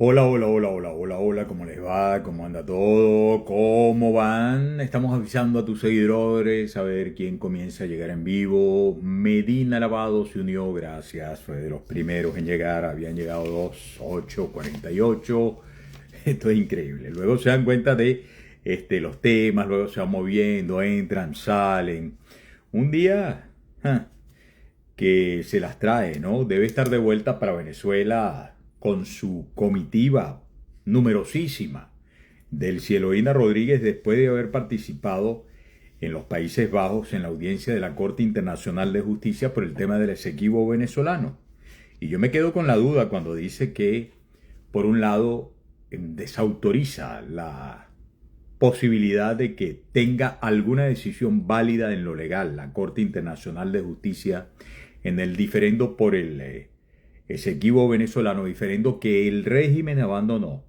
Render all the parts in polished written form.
Hola, hola, hola, hola, hola, hola, ¿cómo les va? ¿Cómo anda todo? ¿Cómo van? Estamos avisando a tus seguidores a ver quién comienza a llegar en vivo. Medina Lavado se unió, gracias, fue de los primeros en llegar, habían llegado 2, 8, 48. Esto es increíble. Luego se dan cuenta de los temas, luego se van moviendo, entran, salen. Un día que se las trae, ¿no? Debe estar de vuelta para Venezuela con su comitiva numerosísima del Cieloína Rodríguez después de haber participado en los Países Bajos en la audiencia de la Corte Internacional de Justicia por el tema del Esequibo venezolano. Y yo me quedo con la duda cuando dice que, por un lado, desautoriza la posibilidad de que tenga alguna decisión válida en lo legal la Corte Internacional de Justicia en el diferendo por el Esequibo venezolano, diferendo que el régimen abandonó.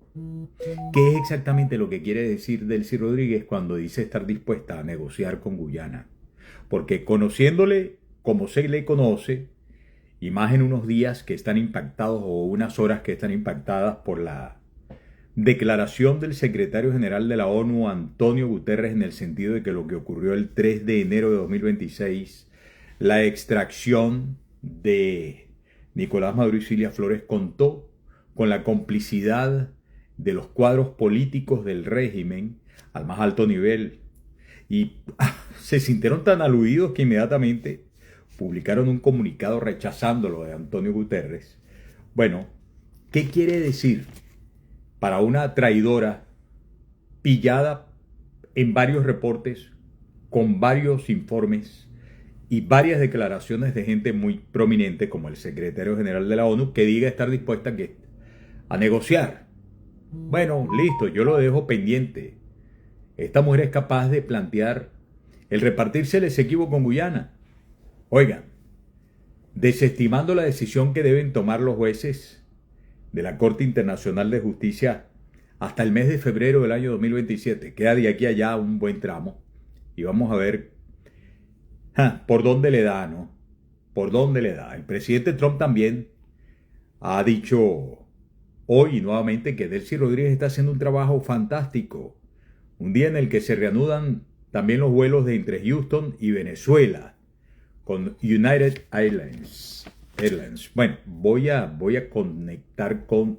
¿Qué es exactamente lo que quiere decir Delcy Rodríguez cuando dice estar dispuesta a negociar con Guyana? Porque conociéndole como se le conoce, y más en unos días que están impactados o unas horas que están impactadas por la declaración del secretario general de la ONU, Antonio Guterres, en el sentido de que lo que ocurrió el 3 de enero de 2026, la extracción de Nicolás Maduro y Cilia Flores, contó con la complicidad de los cuadros políticos del régimen al más alto nivel. Y se sintieron tan aludidos que inmediatamente publicaron un comunicado rechazándolo de Antonio Guterres. Bueno, ¿qué quiere decir para una traidora pillada en varios reportes, con varios informes y varias declaraciones de gente muy prominente como el secretario general de la ONU que diga estar dispuesta a negociar? Bueno, listo, yo lo dejo pendiente. Esta mujer es capaz de plantear el repartirse el Esequibo con Guyana. Oigan, desestimando la decisión que deben tomar los jueces de la Corte Internacional de Justicia hasta el mes de febrero del año 2027. Queda de aquí a allá un buen tramo y vamos a ver por dónde le da, ¿no? Por dónde le da. El presidente Trump también ha dicho hoy nuevamente que Delcy Rodríguez está haciendo un trabajo fantástico. Un día en el que se reanudan también los vuelos de entre Houston y Venezuela con United Airlines. Bueno, voy a conectar con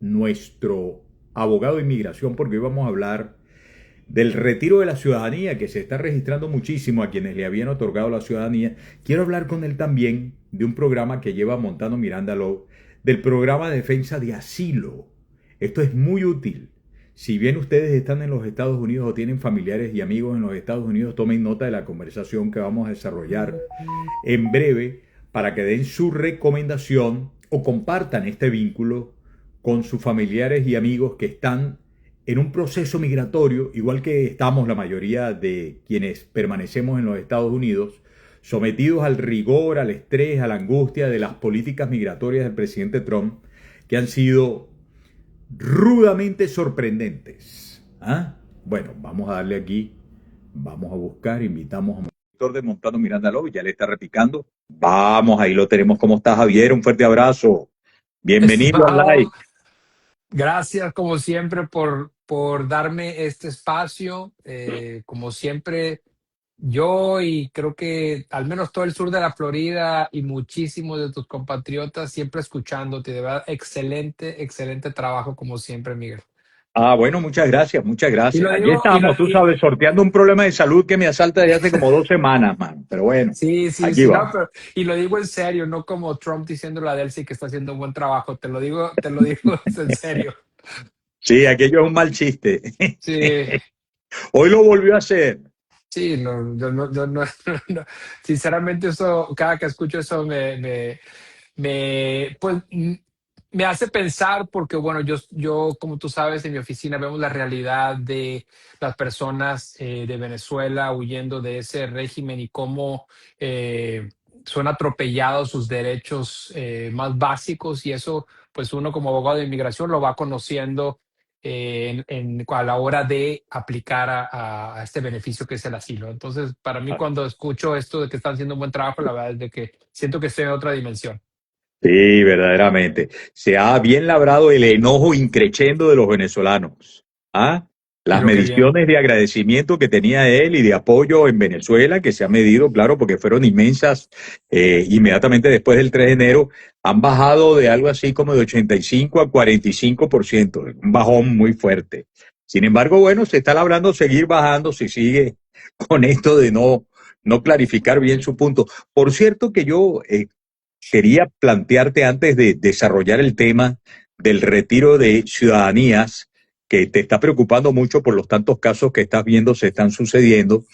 nuestro abogado de inmigración porque hoy vamos a hablar del retiro de la ciudadanía que se está registrando muchísimo a quienes le habían otorgado la ciudadanía. Quiero hablar con él también de un programa que lleva montando Miranda Lowe, del programa de defensa de asilo. Esto es muy útil. Si bien ustedes están en los Estados Unidos o tienen familiares y amigos en los Estados Unidos, tomen nota de la conversación que vamos a desarrollar en breve para que den su recomendación o compartan este vínculo con sus familiares y amigos que están en un proceso migratorio, igual que estamos la mayoría de quienes permanecemos en los Estados Unidos, sometidos al rigor, al estrés, a la angustia de las políticas migratorias del presidente Trump, que han sido rudamente sorprendentes. ¿Ah? Bueno, vamos a darle aquí, vamos a buscar, invitamos a director de Montano Miranda Lobby, ya le está repicando. Vamos, ahí lo tenemos. ¿Cómo estás, Javier? Un fuerte abrazo. Bienvenido al Estimado, live. gracias como siempre por darme este espacio. Como siempre, yo y creo que al menos todo el sur de la Florida y muchísimos de tus compatriotas siempre escuchándote. De verdad, excelente, excelente trabajo como siempre, Miguel. Ah, bueno, muchas gracias, muchas Y gracias. lo Aquí digo, estamos, tú sabes, sorteando un problema de salud que me asalta desde hace como 2 semanas, man. Pero bueno, sí, sí, aquí sí, no, vamos. pero, y lo digo en serio, no como Trump diciéndole a Delcy que está haciendo un buen trabajo. Te lo digo en serio. Sí, aquello es un mal chiste. Sí. Hoy lo volvió a hacer. Sí, no, yo no, no. Sinceramente eso, cada que escucho eso pues, me hace pensar porque, bueno, yo, como tú sabes, en mi oficina vemos la realidad de las personas de Venezuela huyendo de ese régimen y cómo eh, son atropellados sus derechos más básicos y eso, pues uno como abogado de inmigración lo va conociendo a la hora de aplicar a este beneficio que es el asilo. Entonces, para mí, cuando escucho esto de que están haciendo un buen trabajo, la verdad es de que siento que estoy en otra dimensión. Sí, verdaderamente. Se ha bien labrado el enojo increciendo de los venezolanos. ¿Ah? Las Pero qué bien. mediciones de agradecimiento que tenía él y de apoyo en Venezuela, que se ha medido, claro, porque fueron inmensas inmediatamente después del 3 de enero, han bajado de algo así como de 85 a 45%, un bajón muy fuerte. Sin embargo, bueno, se está labrando seguir bajando si sigue con esto de no clarificar bien su punto. Por cierto que yo quería plantearte antes de desarrollar el tema del retiro de ciudadanías que te está preocupando mucho por los tantos casos que estás viendo se están sucediendo.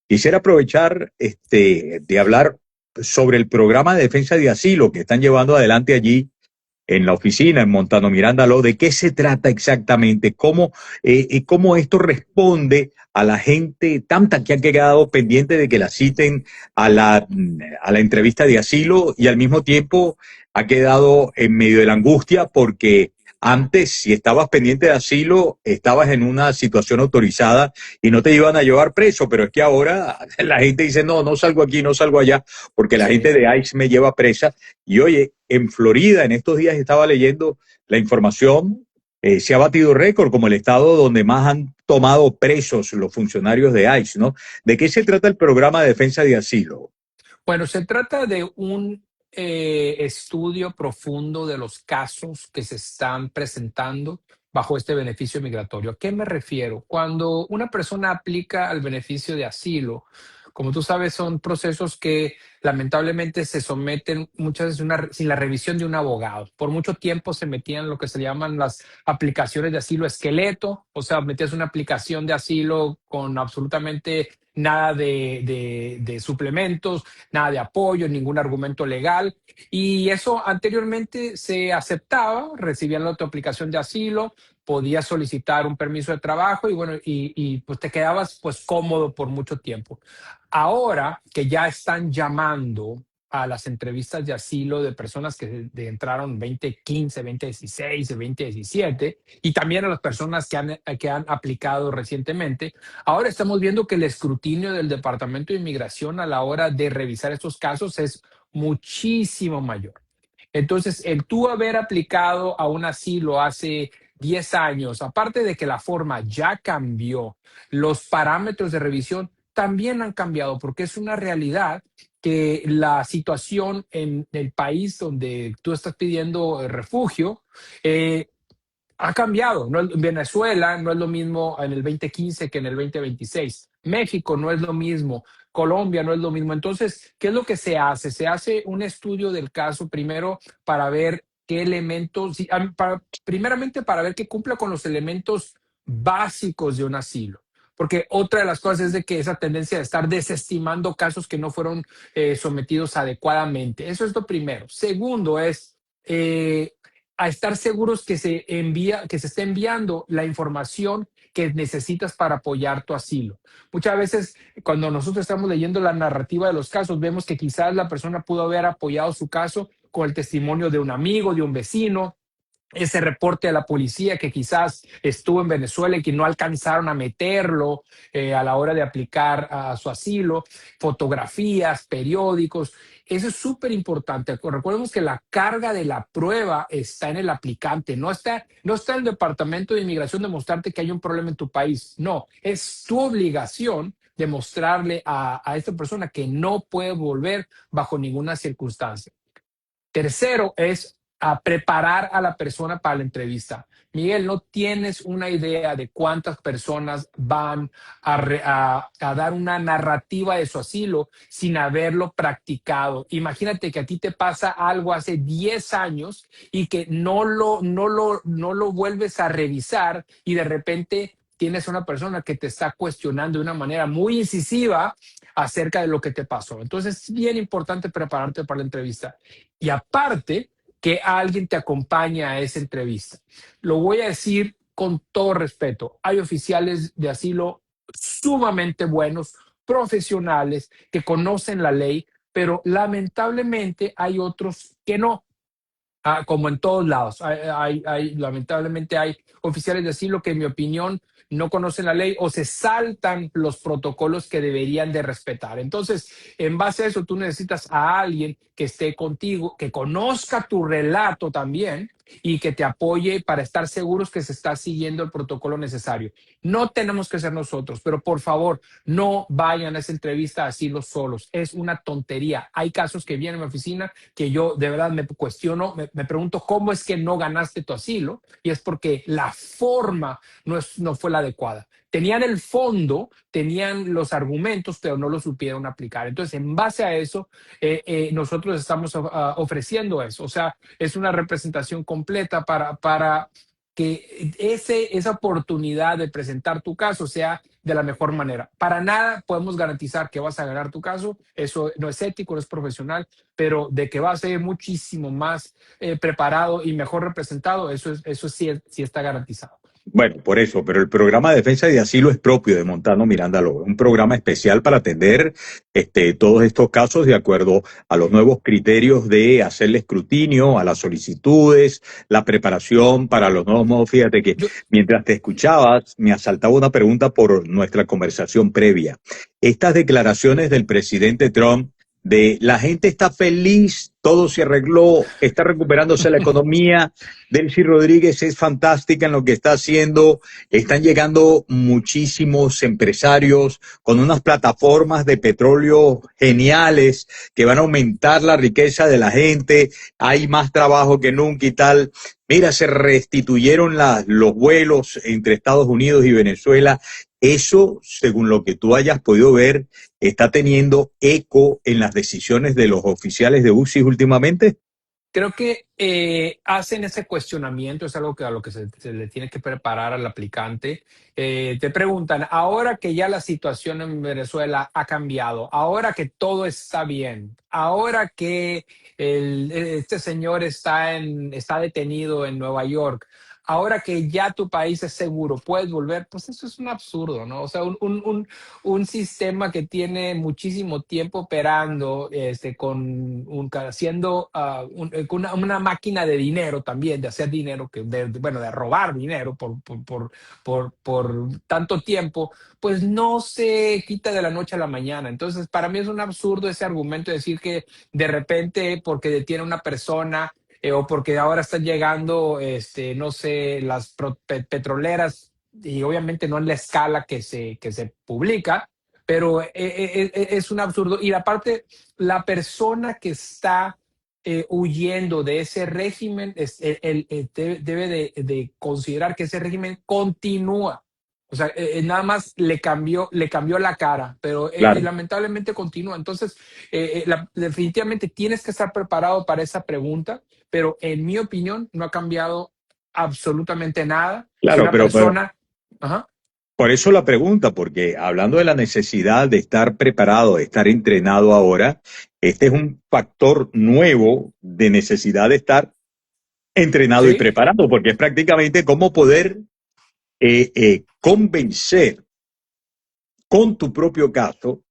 Quisiera aprovechar de hablar sobre el programa de defensa de asilo que están llevando adelante allí en la oficina, en Montano Miranda Law, de qué se trata exactamente, cómo esto responde a la gente tanta que ha quedado pendiente de que la citen a la entrevista de asilo y al mismo tiempo ha quedado en medio de la angustia porque antes, si estabas pendiente de asilo, estabas en una situación autorizada y no te iban a llevar preso, pero es que ahora la gente dice, no, no salgo aquí, no salgo allá, porque la gente Sí. de ICE me lleva presa. Y oye, en Florida, en estos días estaba leyendo la información, se ha batido récord como el estado donde más han tomado presos los funcionarios de ICE, ¿no? ¿De qué se trata el programa de defensa de asilo? Bueno, se trata de un estudio profundo de los casos que se están presentando bajo este beneficio migratorio. ¿A qué me refiero? Cuando una persona aplica al beneficio de asilo, como tú sabes, son procesos que lamentablemente se someten muchas veces sin la revisión de un abogado. Por mucho tiempo se metían lo que se llaman las aplicaciones de asilo esqueleto, o sea, metías una aplicación de asilo con absolutamente nada de suplementos, nada de apoyo, ningún argumento legal. Y eso anteriormente se aceptaba, recibían la tu aplicación de asilo, podías solicitar un permiso de trabajo y bueno, pues te quedabas pues cómodo por mucho tiempo. Ahora que ya están llamando a las entrevistas de asilo de personas entraron 2015, 2016, 2017 y también a las personas que han aplicado recientemente. Ahora estamos viendo que el escrutinio del Departamento de Inmigración a la hora de revisar estos casos es muchísimo mayor. Entonces, el tú haber aplicado a un asilo hace 10 años, aparte de que la forma ya cambió, los parámetros de revisión también han cambiado, porque es una realidad que la situación en el país donde tú estás pidiendo refugio eh, ha cambiado. No es, Venezuela no es lo mismo en el 2015 que en el 2026. México no es lo mismo. Colombia no es lo mismo. Entonces, ¿qué es lo que se hace? Se hace un estudio del caso primero para ver qué elementos, primeramente para ver que cumpla con los elementos básicos de un asilo. Porque otra de las cosas es de que esa tendencia de estar desestimando casos que no fueron sometidos adecuadamente. Eso es lo primero. Segundo es a estar seguros que se esté enviando la información que necesitas para apoyar tu asilo. Muchas veces cuando nosotros estamos leyendo la narrativa de los casos, vemos que quizás la persona pudo haber apoyado su caso con el testimonio de un amigo, de un vecino, ese reporte a la policía que quizás estuvo en Venezuela y que no alcanzaron a meterlo a la hora de aplicar a su asilo, fotografías, periódicos. Eso es súper importante. Recordemos que la carga de la prueba está en el aplicante, no está en el Departamento de Inmigración demostrarte que hay un problema en tu país. No, es tu obligación demostrarle a esta persona que no puede volver bajo ninguna circunstancia. Tercero es a preparar a la persona para la entrevista. Miguel, no tienes una idea de cuántas personas van a dar una narrativa de su asilo sin haberlo practicado. Imagínate que a ti te pasa algo hace 10 años y que no lo vuelves a revisar y de repente tienes una persona que te está cuestionando de una manera muy incisiva acerca de lo que te pasó. Entonces es bien importante prepararte para la entrevista y aparte que alguien te acompañe a esa entrevista. Lo voy a decir con todo respeto. Hay oficiales de asilo sumamente buenos, profesionales, que conocen la ley, pero lamentablemente hay otros que no. Como en todos lados. Lamentablemente hay oficiales de asilo que, en mi opinión, no conocen la ley o se saltan los protocolos que deberían de respetar. Entonces, en base a eso, tú necesitas a alguien que esté contigo, que conozca tu relato también y que te apoye para estar seguros que se está siguiendo el protocolo necesario. No tenemos que ser nosotros, pero por favor, no vayan a esa entrevista así los solos. Es una tontería. Hay casos que vienen a mi oficina que yo de verdad me cuestiono, me pregunto cómo es que no ganaste tu asilo, y es porque la forma no fue la adecuada. Tenían el fondo, tenían los argumentos, pero no lo supieron aplicar. Entonces, en base a eso, nosotros estamos ofreciendo eso. O sea, es una representación completa para que esa oportunidad de presentar tu caso sea de la mejor manera. Para nada podemos garantizar que vas a ganar tu caso, eso no es ético, no es profesional, pero de que va a ser muchísimo más preparado y mejor representado, eso sí está garantizado. Bueno, por eso, pero el programa de defensa y de asilo es propio de Montano Miranda Lobos, un programa especial para atender todos estos casos de acuerdo a los nuevos criterios de hacerle escrutinio a las solicitudes, la preparación para los nuevos modos. Fíjate que Yo, mientras te escuchabas, me asaltaba una pregunta por nuestra conversación previa. Estas declaraciones del presidente Trump de la gente está feliz, todo se arregló, está recuperándose la economía. Delcy Rodríguez es fantástica en lo que está haciendo. Están llegando muchísimos empresarios con unas plataformas de petróleo geniales que van a aumentar la riqueza de la gente. Hay más trabajo que nunca y tal. Mira, se restituyeron los vuelos entre Estados Unidos y Venezuela. Eso, según lo que tú hayas podido ver, está teniendo eco en las decisiones de los oficiales de UCI últimamente. creo que hacen ese cuestionamiento, es algo que a lo que se le tiene que preparar al aplicante. Te preguntan, ahora que ya la situación en Venezuela ha cambiado, ahora que todo está bien, ahora que este señor está detenido en Nueva York, ahora que ya tu país es seguro, puedes volver. Pues eso es un absurdo, ¿no? O sea, un sistema que tiene muchísimo tiempo operando, haciendo una máquina de dinero también, de hacer dinero, bueno, de robar dinero por tanto tiempo, pues no se quita de la noche a la mañana. Entonces, para mí es un absurdo ese argumento de decir que de repente, porque detiene a una persona, o porque ahora están llegando, no sé, las petroleras, y obviamente no en la escala que se publica, pero es un absurdo. Y aparte, la persona que está huyendo de ese régimen debe de considerar que ese régimen continúa. O sea, nada más le cambió la cara, pero Claro. lamentablemente continúa. Entonces, definitivamente tienes que estar preparado para esa pregunta, pero en mi opinión no ha cambiado absolutamente nada. Si Claro, una pero persona... Ajá. por eso la pregunta, porque hablando de la necesidad de estar preparado, de estar entrenado ahora, este es un factor nuevo de necesidad de estar entrenado y Sí, preparado, porque es prácticamente cómo poder convencer con tu propio caso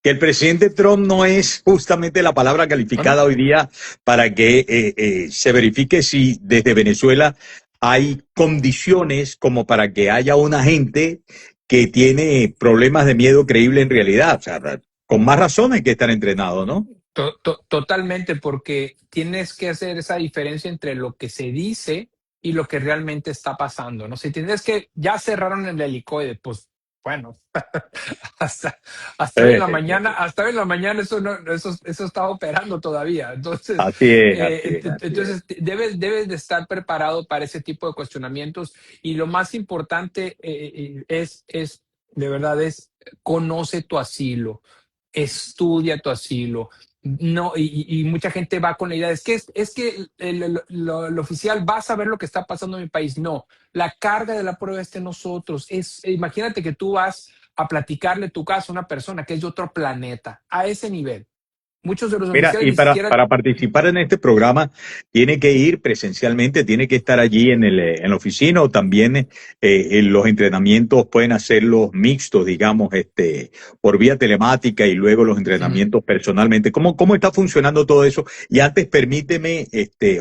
que el presidente Trump no es justamente la palabra bueno, calificada hoy día para que se verifique si desde Venezuela hay condiciones como para que haya una gente que tiene problemas de miedo creíble en realidad. O sea, con más razón hay que estar entrenado, ¿no? totalmente, porque tienes que hacer esa diferencia entre lo que se dice y lo que realmente está pasando, ¿no? Si tienes que ya cerraron el helicoide, pues bueno, hasta, hasta hoy en la mañana, Eh, hasta hoy en la mañana eso no, eso está operando todavía. Entonces, Así es, así es, así es. entonces debes de estar preparado para ese tipo de cuestionamientos, y lo más importante es, de verdad, es conoce tu asilo, estudia tu asilo. No, y mucha gente va con la idea, es que el oficial va a saber lo que está pasando en mi país. No, la carga de la prueba está en nosotros. Imagínate que tú vas a platicarle tu caso a una persona que es de otro planeta, a ese nivel. Muchos de los Mira, oficiales y ni siquiera... para participar en este programa, tiene que ir presencialmente, tiene que estar allí en la oficina o también en los entrenamientos pueden hacerlos mixtos, digamos, por vía telemática y luego los Ujú. entrenamientos personalmente. ¿Cómo está funcionando todo eso? Y antes permíteme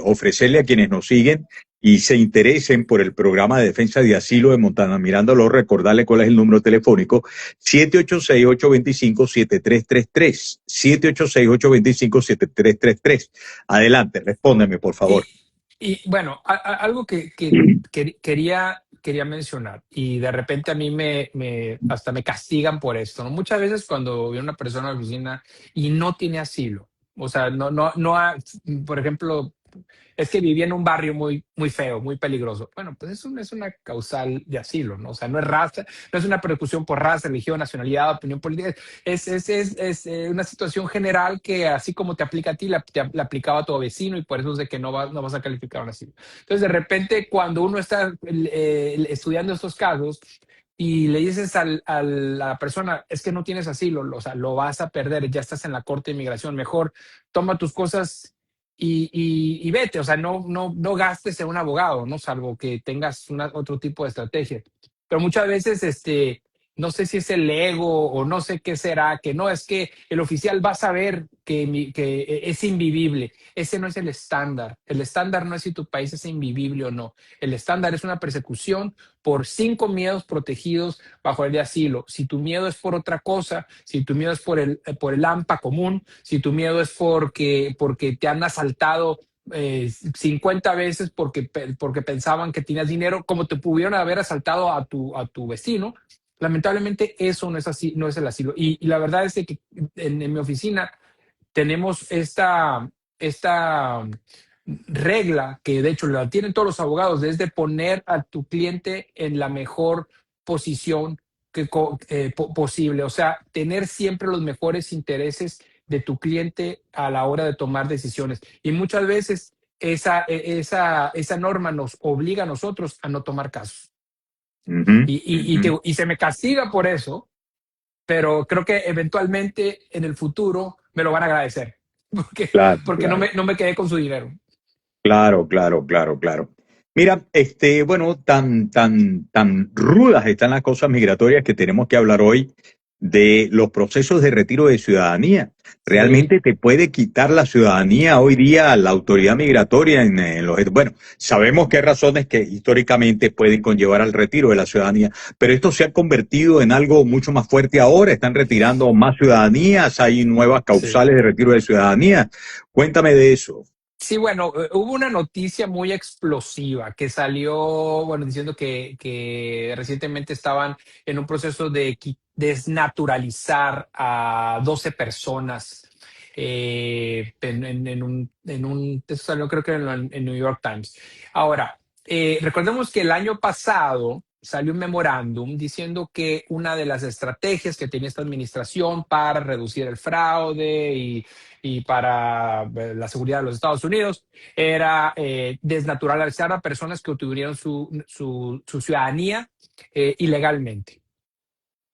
ofrecerle a quienes nos siguen y se interesen por el programa de defensa de asilo de Montana Mirándolo, recordarle cuál es el número telefónico: 786-825-7333. 786-825-7333. Adelante, respóndeme, por favor. Y, y bueno, algo que quería mencionar, y de repente a mí hasta me castigan por esto, ¿no? Muchas veces cuando viene una persona a la oficina y no tiene asilo, o sea, por ejemplo, es que vivía en un barrio muy feo, muy peligroso. Bueno, pues eso no es una causal de asilo, ¿no? O sea, no es raza, no es una persecución por raza, religión, nacionalidad, opinión política. Es una situación general que, así como te aplica a ti, la aplicaba a tu vecino, y por eso es de que no vas a calificar un asilo. Entonces, de repente, cuando uno está estudiando estos casos y le dices a la persona, es que no tienes asilo, o sea, lo vas a perder, ya estás en la corte de inmigración, mejor toma tus cosas y vete, o sea, no gastes en un abogado, ¿no? Salvo que tengas otro tipo de estrategia. Pero muchas veces, no sé si es el ego o no sé qué será, que no, es que el oficial va a saber que es invivible. Ese no es el estándar. El estándar no es si tu país es invivible o no. El estándar es una persecución por 5 miedos protegidos bajo el de asilo. Si tu miedo es por otra cosa, si tu miedo es por el AMPA común, si tu miedo es porque te han asaltado 50 veces porque pensaban que tenías dinero, como te pudieron haber asaltado a tu vecino. Lamentablemente eso no es así, no es el asilo. Y la verdad es que en mi oficina tenemos esta regla, que de hecho la tienen todos los abogados, es de poner a tu cliente en la mejor posición posible. O sea, tener siempre los mejores intereses de tu cliente a la hora de tomar decisiones. Y muchas veces esa norma nos obliga a nosotros a no tomar casos. Uh -huh, Y, uh y, y, -huh. te- y se me castiga por eso, pero creo que eventualmente en el futuro me lo van a agradecer, porque, Claro, porque no claro. me, no me quedé con su dinero. Claro, claro, claro, claro. Mira, bueno, tan rudas están las cosas migratorias que tenemos que hablar hoy de los procesos de retiro de ciudadanía. Sí, ¿Realmente te puede quitar la ciudadanía hoy día la autoridad migratoria bueno, sabemos que hay razones que históricamente pueden conllevar al retiro de la ciudadanía, pero esto se ha convertido en algo mucho más fuerte ahora. Están retirando más ciudadanías, hay nuevas sí. causales de retiro de ciudadanía. Cuéntame de eso. Sí, bueno, hubo una noticia muy explosiva que salió, bueno, diciendo que recientemente estaban en un proceso de desnaturalizar a 12 personas eso salió creo que en New York Times. Ahora, recordemos que el año pasado salió un memorándum diciendo que una de las estrategias que tenía esta administración para reducir el fraude y para la seguridad de los Estados Unidos era desnaturalizar a personas que obtuvieron su ciudadanía ilegalmente.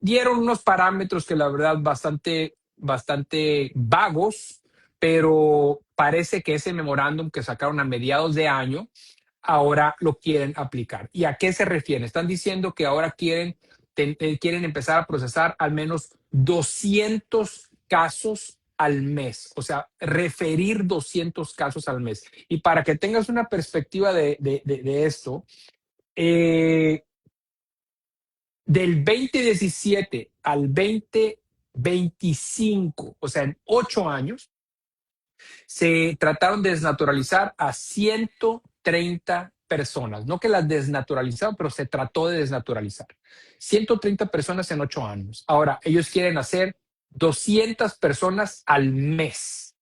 Dieron unos parámetros que la verdad bastante vagos, pero parece que ese memorándum que sacaron a mediados de año ahora lo quieren aplicar. ¿Y a qué se refiere? Están diciendo que ahora quieren empezar a procesar al menos 200 casos al mes, o sea, referir 200 casos al mes. Y para que tengas una perspectiva de esto, eh, del 2017 al 2025, o sea, en 8 años, se trataron de desnaturalizar a 130 personas. No que las desnaturalizaron, pero se trató de desnaturalizar. 130 personas en 8 años. Ahora, ellos quieren hacer 200 personas al mes.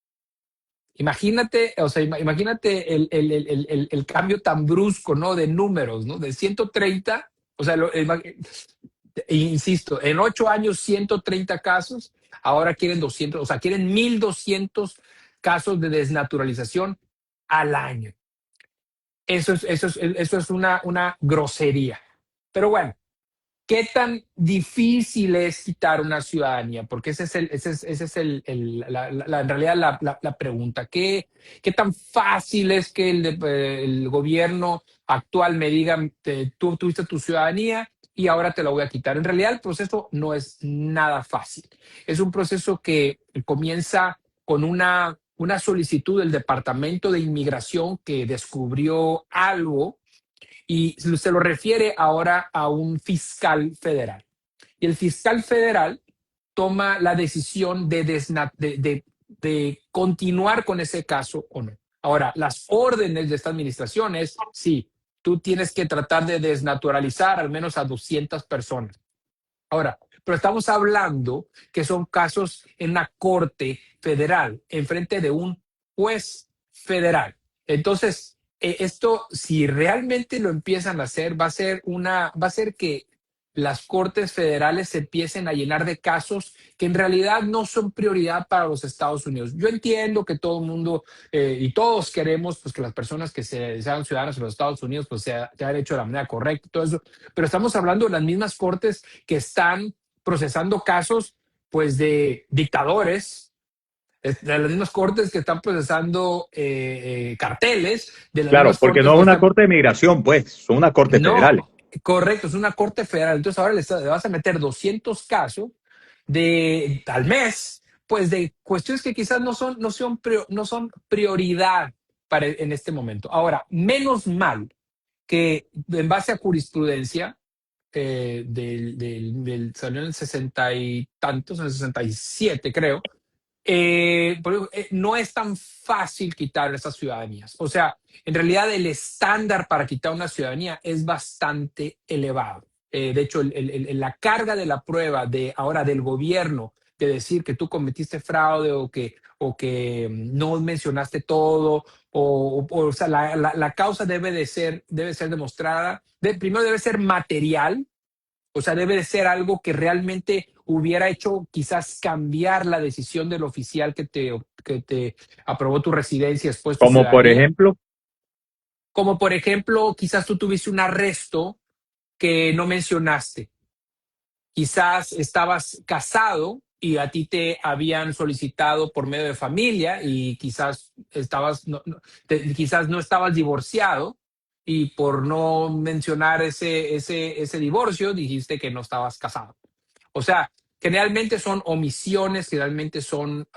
Imagínate, o sea, imagínate el cambio tan brusco, ¿no? De números, ¿no? De 130, o sea, insisto, en 8 años 130 casos, ahora quieren 200, o sea, quieren 1,200 casos de desnaturalización al año. Eso es una grosería. Pero bueno, ¿qué tan difícil es quitar una ciudadanía? Porque ese es en realidad la pregunta. ¿Qué tan fácil es que el gobierno actual me diga, tú tuviste tu ciudadanía y ahora te la voy a quitar? En realidad el proceso no es nada fácil. Es un proceso que comienza con una solicitud del Departamento de Inmigración que descubrió algo y se lo refiere ahora a un fiscal federal. Y el fiscal federal toma la decisión de continuar con ese caso o no. Ahora, las órdenes de esta administración es, sí, tú tienes que tratar de desnaturalizar al menos a 200 personas. Ahora, pero estamos hablando que son casos en una corte federal, en frente de un juez federal. Entonces, esto, si realmente lo empiezan a hacer, va a ser que las cortes federales se empiecen a llenar de casos que en realidad no son prioridad para los Estados Unidos. Yo entiendo que todo el mundo y todos queremos pues, que las personas que sean ciudadanos de los Estados Unidos pues, se hayan hecho de la manera correcta y todo eso, pero estamos hablando de las mismas cortes que están procesando casos pues de dictadores, de las mismas cortes que están procesando carteles, de las Claro, mismas porque cortes no es que una están... corte de migración, pues, son una corte No, federal. correcto, es una corte federal. Entonces ahora le vas a meter 200 casos al mes, pues de cuestiones que quizás no son prioridad en este momento. Ahora, menos mal que en base a jurisprudencia, salió en el 60 y tantos, en el 67 creo, no es tan fácil quitar esas ciudadanías. O sea, en realidad el estándar para quitar una ciudadanía es bastante elevado. De hecho, la carga de la prueba de ahora del gobierno de decir que tú cometiste fraude o que no mencionaste todo, o sea, la causa debe ser demostrada, primero debe ser material, o sea, debe de ser algo que realmente hubiera hecho quizás cambiar la decisión del oficial que te aprobó tu residencia después tu Como por ciudadanía. ejemplo, Como por ejemplo, quizás tú tuviste un arresto que no mencionaste. Quizás estabas casado y a ti te habían solicitado por medio de familia y quizás no estabas divorciado y por no mencionar ese divorcio dijiste que no estabas casado. O sea, generalmente son omisiones, generalmente son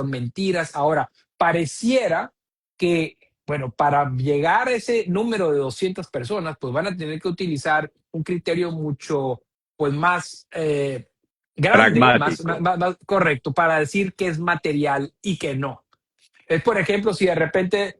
mentiras. Ahora, pareciera que, bueno, para llegar a ese número de 200 personas, pues van a tener que utilizar un criterio mucho, pues más grande, pragmático. más correcto, para decir que es material y que no. Es, por ejemplo, si de repente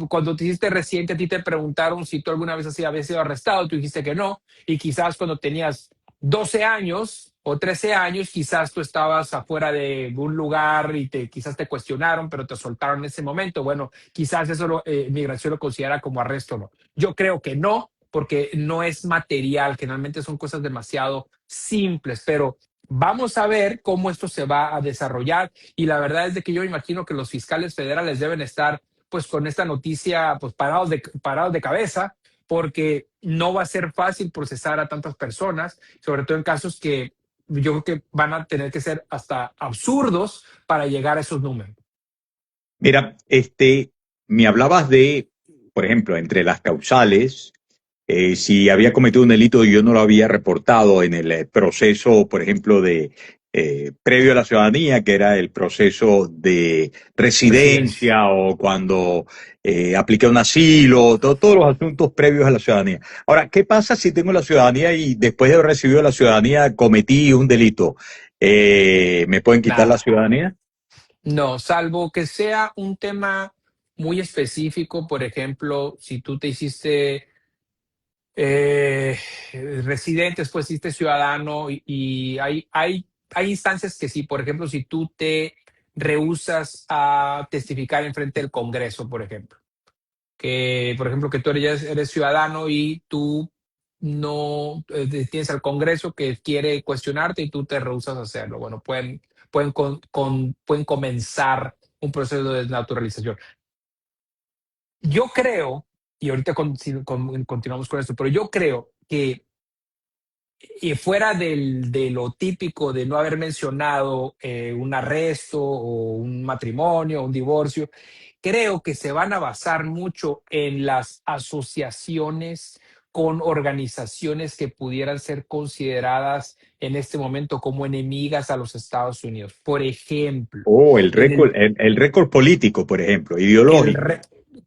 cuando te hiciste reciente a ti te preguntaron si tú alguna vez habías sido arrestado, tú dijiste que no, y quizás cuando tenías 12 años o 13 años, quizás tú estabas afuera de un lugar y quizás te cuestionaron, pero te soltaron en ese momento. Bueno, quizás eso migración lo considera como arresto o no. Yo creo que no, porque no es material, generalmente son cosas demasiado simples, pero vamos a ver cómo esto se va a desarrollar y la verdad es de que yo imagino que los fiscales federales deben estar pues con esta noticia pues parados de cabeza porque no va a ser fácil procesar a tantas personas, sobre todo en casos que yo creo que van a tener que ser hasta absurdos para llegar a esos números. Mira, me hablabas de, por ejemplo, entre las causales, si había cometido un delito y yo no lo había reportado en el proceso, por ejemplo, de previo a la ciudadanía, que era el proceso de Residencia. residencia o cuando apliqué un asilo, todos los asuntos previos a la ciudadanía. Ahora, ¿qué pasa si tengo la ciudadanía y después de haber recibido la ciudadanía cometí un delito? ¿Me pueden quitar la Nada. ciudadanía? No, salvo que sea un tema muy específico, por ejemplo, si tú te hiciste eh, residente, después hiciste ciudadano y hay instancias que sí, por ejemplo, si tú te rehusas a testificar en frente del Congreso, por ejemplo, que por ejemplo que tú eres ciudadano y tú no tienes al Congreso que quiere cuestionarte y tú te rehusas a hacerlo. Bueno, pueden comenzar un proceso de desnaturalización. Yo creo, y ahorita continuamos con esto, pero yo creo que y fuera de lo típico de no haber mencionado un arresto o un matrimonio o un divorcio, creo que se van a basar mucho en las asociaciones con organizaciones que pudieran ser consideradas en este momento como enemigas a los Estados Unidos. Por ejemplo, O en el el récord político, por ejemplo, el ideológico. re-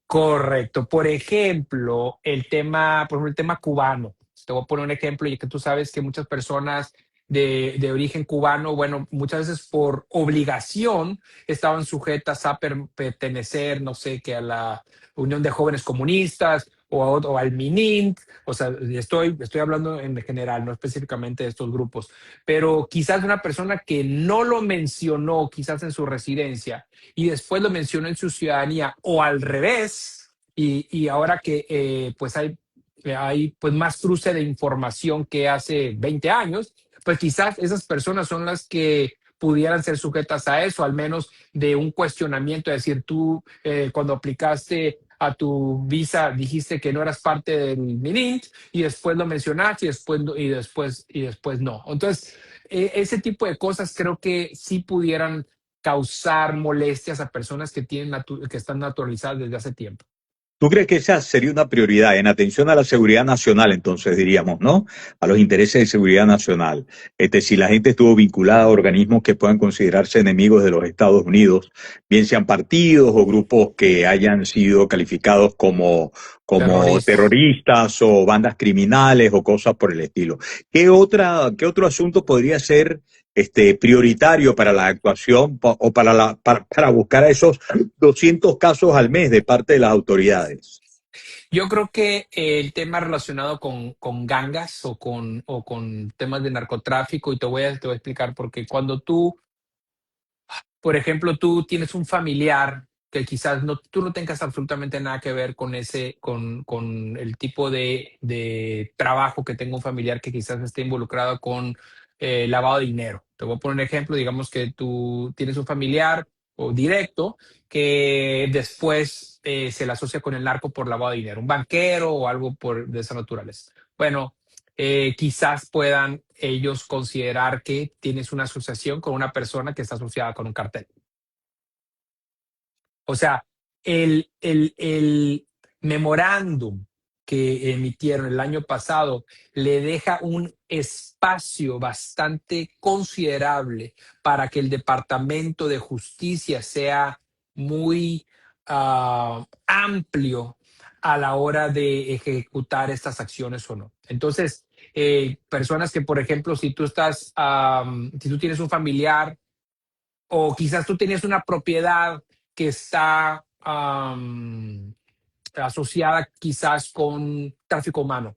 Correcto. Por ejemplo, por ejemplo, el tema cubano. Te voy a poner un ejemplo y que tú sabes que muchas personas de origen cubano, bueno, muchas veces por obligación estaban sujetas a pertenecer, no sé, que a la Unión de Jóvenes Comunistas o al MININT. O sea, estoy hablando en general, no específicamente de estos grupos, pero quizás una persona que no lo mencionó, quizás en su residencia, y después lo mencionó en su ciudadanía o al revés, y ahora que hay pues más cruce de información que hace 20 años, pues quizás esas personas son las que pudieran ser sujetas a eso, al menos de un cuestionamiento, es decir, tú cuando aplicaste a tu visa dijiste que no eras parte del MININT y después lo mencionaste y después no. Entonces, ese tipo de cosas creo que sí pudieran causar molestias a personas que están naturalizadas desde hace tiempo. ¿Tú crees que esa sería una prioridad en atención a la seguridad nacional, entonces diríamos, ¿no? A los intereses de seguridad nacional. Si la gente estuvo vinculada a organismos que puedan considerarse enemigos de los Estados Unidos, bien sean partidos o grupos que hayan sido calificados como Terroristas. terroristas o bandas criminales o cosas por el estilo. ¿Qué otro asunto podría ser prioritario para la actuación o para buscar a esos 200 casos al mes de parte de las autoridades? Yo creo que el tema relacionado con gangas o con temas de narcotráfico, y te voy a explicar, porque cuando tú, por ejemplo, tú tienes un familiar que quizás tú no tengas absolutamente nada que ver con el tipo de trabajo que tenga un familiar que quizás esté involucrado con lavado de dinero. Te voy a poner un ejemplo, digamos que tú tienes un familiar o directo que después se le asocia con el narco por lavado de dinero, un banquero o algo de esa naturaleza. Bueno, quizás puedan ellos considerar que tienes una asociación con una persona que está asociada con un cartel. O sea, el memorándum que emitieron el año pasado le deja un espacio bastante considerable para que el Departamento de Justicia sea muy amplio a la hora de ejecutar estas acciones o no. Entonces, personas que, por ejemplo, si tú tienes un familiar o quizás tú tenías una propiedad que está asociada quizás con tráfico humano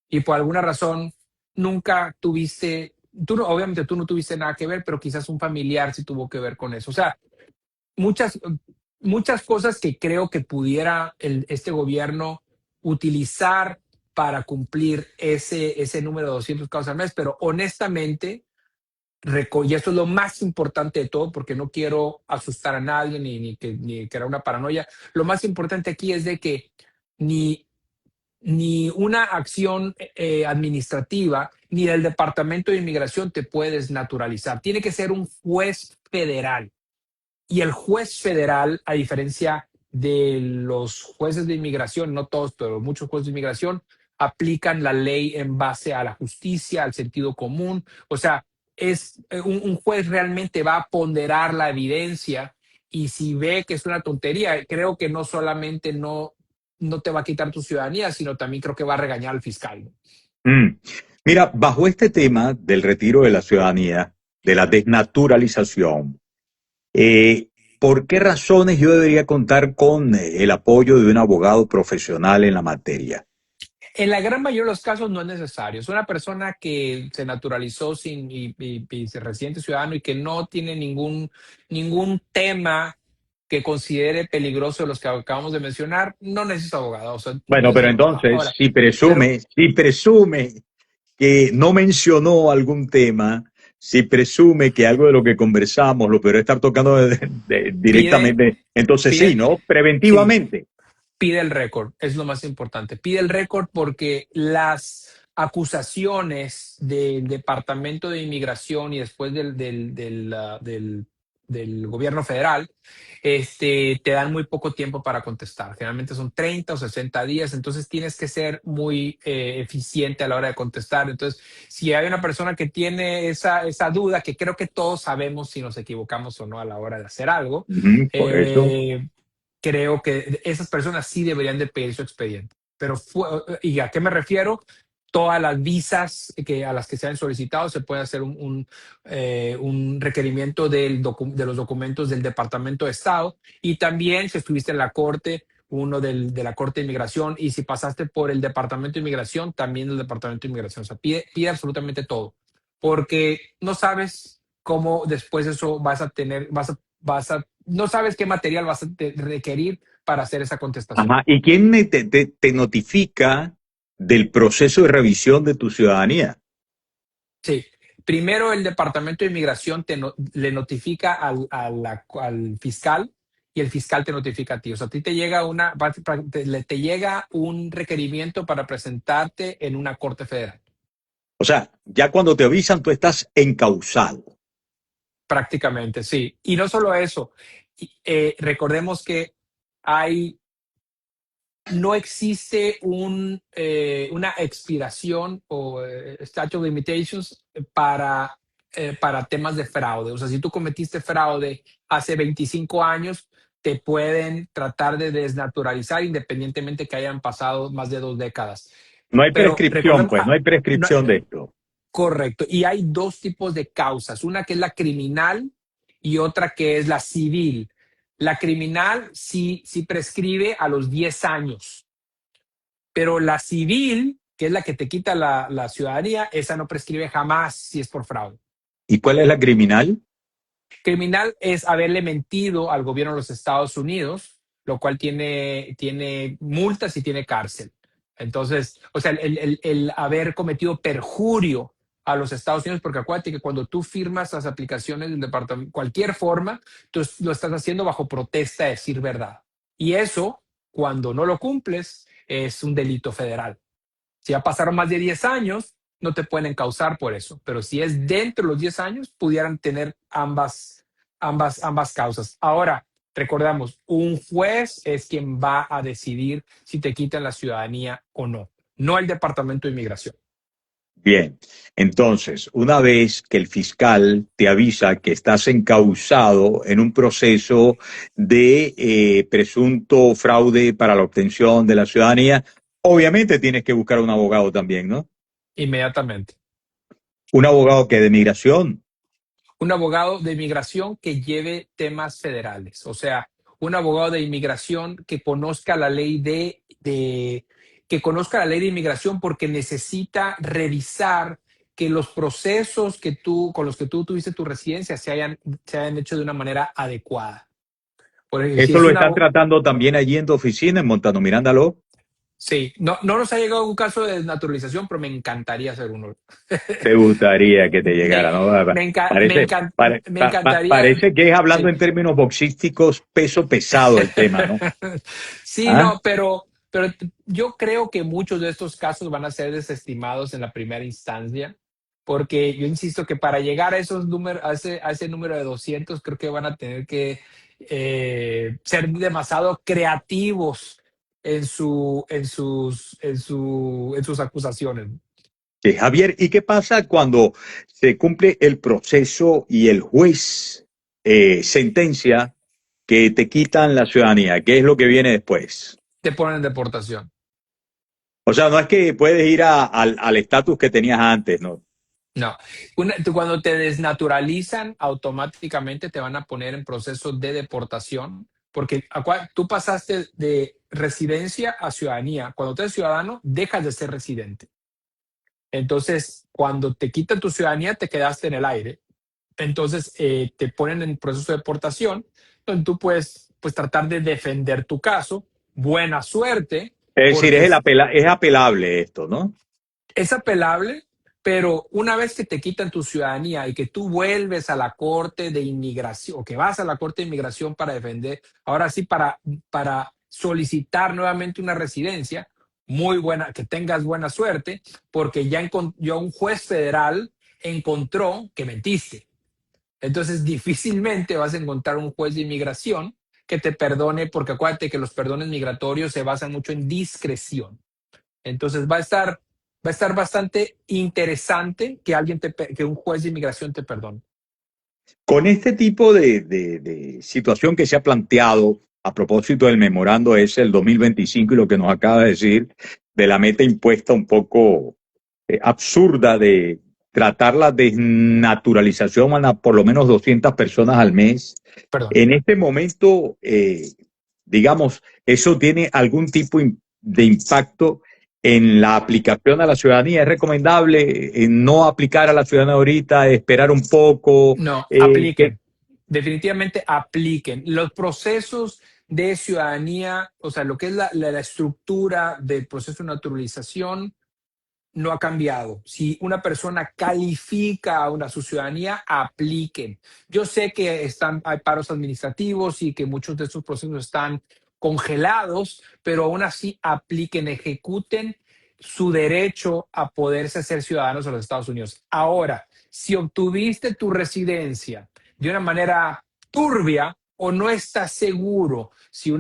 y por alguna razón nunca tuviste, obviamente tú no tuviste nada que ver, pero quizás un familiar sí tuvo que ver con eso. O sea, muchas, muchas cosas que creo que pudiera este gobierno utilizar para cumplir ese número de 200 casos al mes, pero honestamente y esto es lo más importante de todo, porque no quiero asustar a nadie ni crear una paranoia. Lo más importante aquí es de que ni, ni una acción administrativa ni del Departamento de Inmigración te puedes naturalizar. Tiene que ser un juez federal. Y el juez federal, a diferencia de los jueces de inmigración, no todos, pero muchos jueces de inmigración, aplican la ley en base a la justicia, al sentido común. O sea, un juez realmente va a ponderar la evidencia y si ve que es una tontería, creo que no solamente no te va a quitar tu ciudadanía, sino también creo que va a regañar al fiscal, ¿no? Mm. Mira, bajo este tema del retiro de la ciudadanía, de la desnaturalización, ¿por qué razones yo debería contar con el apoyo de un abogado profesional en la materia? En la gran mayoría de los casos no es necesario. Es una persona que se naturalizó y se residente ciudadano y que no tiene ningún tema que considere peligroso de los que acabamos de mencionar, no necesita abogado. O sea, no Bueno, pero necesita abogado. entonces, Ahora, pero si presume que no mencionó algún tema, si presume que algo de lo que conversamos lo podría estar tocando pide, directamente, entonces sí, pide, ¿no? sí, Preventivamente. pide el récord, es lo más importante. Pide el récord porque acusaciones del Departamento de Inmigración y después del gobierno federal, te dan muy poco tiempo para contestar. Generalmente son 30 o 60 días, entonces tienes que ser muy eficiente a la hora de contestar. Entonces, si hay una persona que tiene esa duda, que creo que todos sabemos si nos equivocamos o no a la hora de hacer algo, Ujú, por eso. eh, creo que esas personas sí deberían de pedir su expediente. Pero, ¿y a qué me refiero? Todas las visas a las que se han solicitado se puede hacer un requerimiento de los documentos del Departamento de Estado, y también si estuviste en la corte, uno de la Corte de Inmigración, y si pasaste por el Departamento de Inmigración, también el Departamento de Inmigración. O sea, pide absolutamente todo, porque no sabes cómo después eso no sabes qué material vas a requerir para hacer esa contestación. Ajá. ¿Y quién te notifica del proceso de revisión de tu ciudadanía? Sí, primero el Departamento de Inmigración le notifica al fiscal, y el fiscal te notifica a ti. O sea, a ti te llega te llega un requerimiento para presentarte en una corte federal. O sea, ya cuando te avisan, tú estás encausado. Prácticamente, sí. Y no solo eso, recordemos que hay no existe una expiración o statute of limitations para temas de fraude. O sea, si tú cometiste fraude hace 25 años, te pueden tratar de desnaturalizar independientemente que hayan pasado más de 2 décadas. No hay Pero prescripción, recordemos, pues, no hay no, prescripción de esto. correcto. Y hay dos tipos de causas, una que es la criminal y otra que es la civil. La criminal sí prescribe a los 10 años, pero la civil, que es la que te quita la ciudadanía, esa no prescribe jamás si es por fraude. ¿Y cuál es la criminal? Criminal es haberle mentido al gobierno de los Estados Unidos, lo cual tiene multas y tiene cárcel. Entonces, o sea, el haber cometido perjurio a los Estados Unidos, porque acuérdate que cuando tú firmas las aplicaciones del departamento, cualquier forma, tú lo estás haciendo bajo protesta de decir verdad. Y eso, cuando no lo cumples, es un delito federal. Si ya pasaron más de 10 años, no te pueden encausar por eso. Pero si es dentro de los 10 años, pudieran tener ambas causas. Ahora, recordamos, un juez es quien va a decidir si te quitan la ciudadanía o no, no el Departamento de Inmigración. Bien, entonces, una vez que el fiscal te avisa que estás encausado en un proceso de presunto fraude para la obtención de la ciudadanía, obviamente tienes que buscar un abogado también, ¿no? Inmediatamente. Un abogado que de migración. Un abogado de inmigración que lleve temas federales, o sea, un abogado de inmigración que conozca la ley que conozca la ley de inmigración, porque necesita revisar que los procesos con los que tú tuviste tu residencia se hayan hecho de una manera adecuada. Por ejemplo, si Eso es lo una, están tratando también allí en tu oficina, en Montano Mirándalo. sí, no nos ha llegado un caso de desnaturalización, pero me encantaría hacer uno. Te gustaría que te me, llegara, ¿no? me, enca- me, Parece, encan- me encantaría, parece que es hablando sí. en términos boxísticos, peso pesado el tema, ¿no? Sí, ¿Ah? no, pero yo creo que muchos de estos casos van a ser desestimados en la primera instancia, porque yo insisto que para llegar a esos números, a ese número de 200, creo que van a tener que ser demasiado creativos en sus acusaciones. Javier, ¿y qué pasa cuando se cumple el proceso y el juez sentencia que te quitan la ciudadanía? ¿Qué es lo que viene después? Te ponen en deportación. O sea, no es que puedes ir al estatus que tenías antes, ¿no? No, cuando te desnaturalizan, automáticamente te van a poner en proceso de deportación, porque tú pasaste de residencia a ciudadanía. Cuando tú eres ciudadano, dejas de ser residente. Entonces, cuando te quitan tu ciudadanía, te quedaste en el aire. Entonces, te ponen en proceso de deportación, donde tú puedes, pues, tratar de defender tu caso. Buena suerte, Es decir, porque es apelable esto, ¿no? es apelable, pero una vez que te quitan tu ciudadanía y que tú vuelves a la Corte de Inmigración, o que vas a la Corte de Inmigración para defender, ahora sí, para solicitar nuevamente una residencia, muy buena, que tengas buena suerte, porque ya un juez federal encontró que mentiste. Entonces, difícilmente vas a encontrar un juez de inmigración que te perdone, porque acuérdate que los perdones migratorios se basan mucho en discreción. Entonces, va a estar bastante interesante que que un juez de inmigración te perdone. Con este tipo de situación que se ha planteado a propósito del memorando ese del 2025 y lo que nos acaba de decir de la meta impuesta un poco absurda de tratar la desnaturalización a por lo menos 200 personas al mes, Perdón. en este momento, digamos, ¿eso tiene algún tipo de impacto en la aplicación a la ciudadanía? ¿Es recomendable no aplicar a la ciudadanía ahorita, esperar un poco? No, Que apliquen. Definitivamente apliquen. Los procesos de ciudadanía, o sea, lo que es la estructura del proceso de naturalización, no ha cambiado. Si una persona califica a su ciudadanía, apliquen. Yo sé que hay paros administrativos y que muchos de estos procesos están congelados, pero aún así apliquen, ejecuten su derecho a poderse hacer ciudadanos de los Estados Unidos. Ahora, si obtuviste tu residencia de una manera turbia o no estás seguro si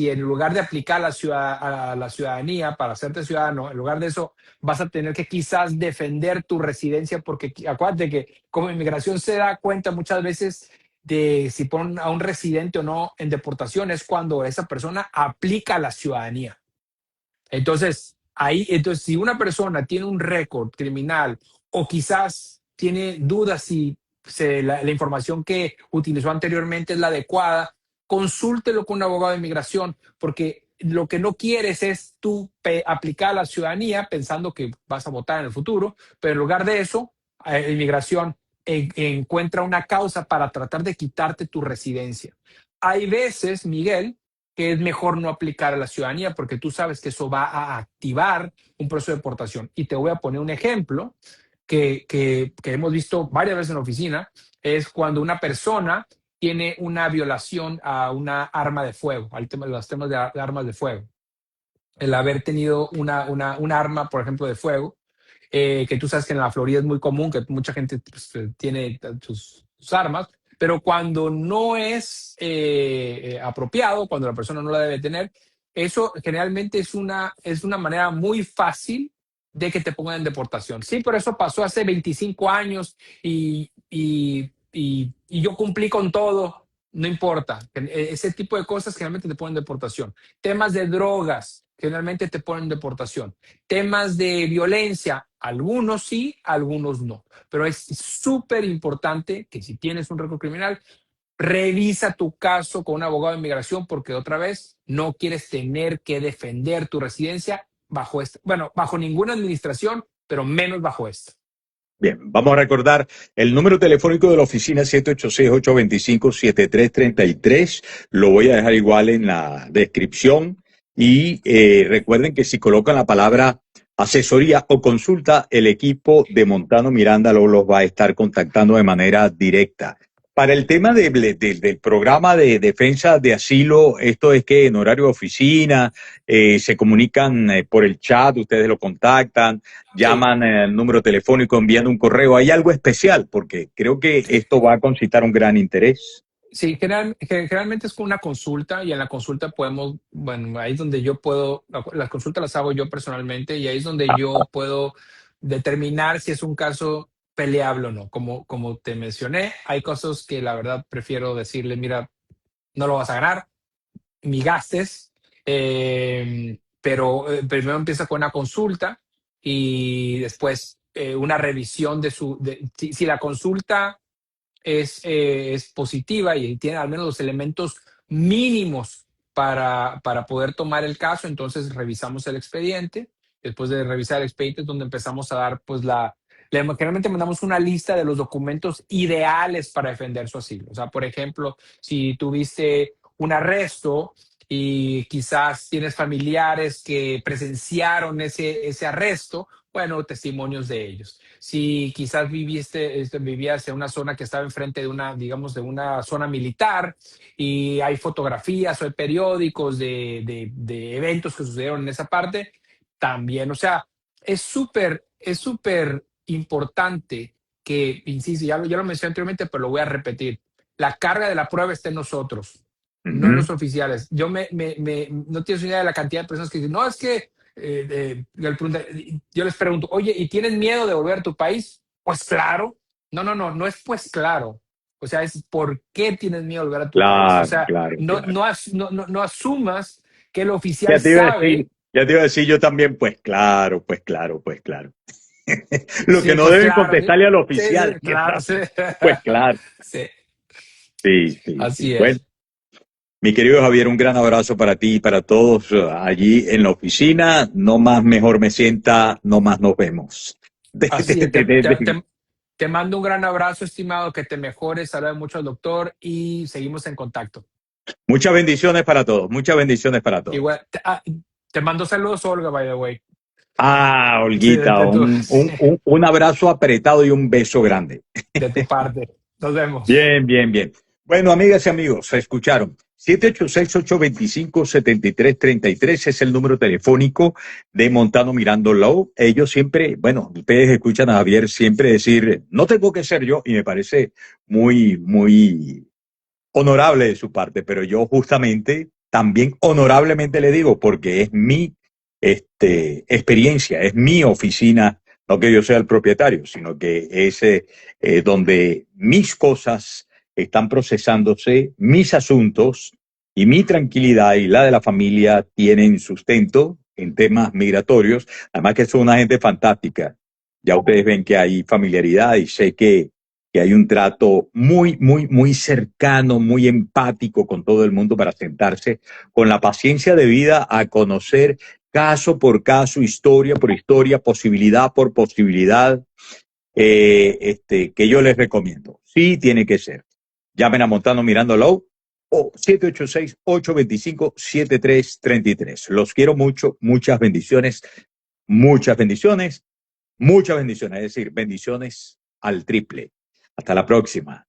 en lugar de aplicar a la ciudadanía para hacerte ciudadano, en lugar de eso vas a tener que quizás defender tu residencia, porque acuérdate que como inmigración se da cuenta muchas veces de si ponen a un residente o no en deportación es cuando esa persona aplica la ciudadanía. Entonces, si una persona tiene un récord criminal o quizás tiene dudas si la información que utilizó anteriormente es la adecuada, consúltelo con un abogado de inmigración, porque lo que no quieres es tú aplicar a la ciudadanía pensando que vas a votar en el futuro, pero en lugar de eso, inmigración encuentra una causa para tratar de quitarte tu residencia. Hay veces, Miguel, que es mejor no aplicar a la ciudadanía porque tú sabes que eso va a activar un proceso de deportación. Y te voy a poner un ejemplo que hemos visto varias veces en la oficina, es cuando una persona tiene una violación a una arma de fuego, al tema, los temas de armas de fuego. El haber tenido un arma, por ejemplo, de fuego, que tú sabes que en la Florida es muy común, que mucha gente pues, tiene sus armas, pero cuando no es apropiado, cuando la persona no la debe tener, eso generalmente es una manera muy fácil de que te pongan en deportación. Sí, pero eso pasó hace 25 años y yo cumplí con todo, no importa. Ese tipo de cosas generalmente te ponen en deportación. Temas de drogas generalmente te ponen en deportación. Temas de violencia, algunos sí, algunos no. Pero es súper importante que si tienes un récord criminal, revisa tu caso con un abogado de inmigración porque otra vez no quieres tener que defender tu residencia bajo ninguna administración, pero menos bajo esta. Bien, vamos a recordar el número telefónico de la oficina 786-825-7333. Lo voy a dejar igual en la descripción. Y recuerden que si colocan la palabra asesoría o consulta, el equipo de Montano Miranda luego los va a estar contactando de manera directa. Para el tema del programa de defensa de asilo, esto es que en horario de oficina, se comunican por el chat, ustedes lo contactan, Sí, llaman al número telefónico, envían un correo. ¿Hay algo especial? Porque creo que esto va a concitar un gran interés. sí, generalmente es con una consulta y en la consulta podemos, bueno, ahí es donde yo puedo, las consultas las hago yo personalmente y ahí es donde yo puedo determinar si es un caso peleable o no. Como te mencioné, hay cosas que la verdad prefiero decirle, mira, no lo vas a ganar, mi gastes, pero primero empieza con una consulta y después una revisión si la consulta es positiva y tiene al menos los elementos mínimos para poder tomar el caso, entonces revisamos el expediente. Después de revisar el expediente es donde empezamos a dar, pues, generalmente mandamos una lista de los documentos ideales para defender su asilo. O sea, por ejemplo, si tuviste un arresto y quizás tienes familiares que presenciaron ese arresto, bueno, testimonios de ellos. Si quizás vivías en una zona que estaba enfrente de una, digamos, de una zona militar y hay fotografías o hay periódicos de eventos que sucedieron en esa parte, también, o sea, es súper importante que, insisto, ya lo mencioné anteriormente, pero lo voy a repetir. La carga de la prueba está en nosotros, no en los Ujú. oficiales. No tienes idea de la cantidad de personas que dicen, no, es que yo les pregunto, oye, ¿y tienes miedo de volver a tu país? Pues claro. No es pues claro. O sea, es ¿por qué tienes miedo de volver a tu país? O Claro, sea, claro, claro. no asumas que el oficial Ya te iba a decir, sabe. ya te iba a decir yo también, pues claro, pues claro, pues claro. Lo que Sí, no pues deben claro. contestarle al Sí, oficial. sí, claro, sí. Pues claro. Sí, Sí, sí, sí. así Bueno, es. mi querido Javier, un gran abrazo para ti y para todos allí en la oficina. No más mejor me sienta, no más nos vemos. Así es. Te mando un gran abrazo, estimado, que te mejores, saluda mucho al doctor y seguimos en contacto. Muchas bendiciones para todos, muchas bendiciones para todos. Igual, te mando saludos, Olga, by the way. Ah, Sí, Olguita, sí, un abrazo apretado y un beso grande. de tu parte. Nos vemos. Bien, bien, bien. Bueno, amigas y amigos, se escucharon. 786-825-7333 es el número telefónico de Montano Mirando Low. Ellos siempre, bueno, ustedes escuchan a Javier siempre decir, no tengo que ser yo, y me parece muy, muy honorable de su parte, pero yo justamente también honorablemente le digo, porque es mi experiencia, es mi oficina, no que yo sea el propietario, sino que es donde mis cosas están procesándose, mis asuntos y mi tranquilidad y la de la familia tienen sustento en temas migratorios, además que son una gente fantástica. Ya ustedes ven que hay familiaridad y sé que hay un trato muy, muy, muy cercano, muy empático con todo el mundo para sentarse con la paciencia debida a conocer caso por caso, historia por historia, posibilidad por posibilidad, que yo les recomiendo. Sí, tiene que ser. Llamen a Montano Mirándolo o 786-825-7333. Los quiero mucho, muchas bendiciones, muchas bendiciones, muchas bendiciones, es decir, bendiciones al triple. Hasta la próxima.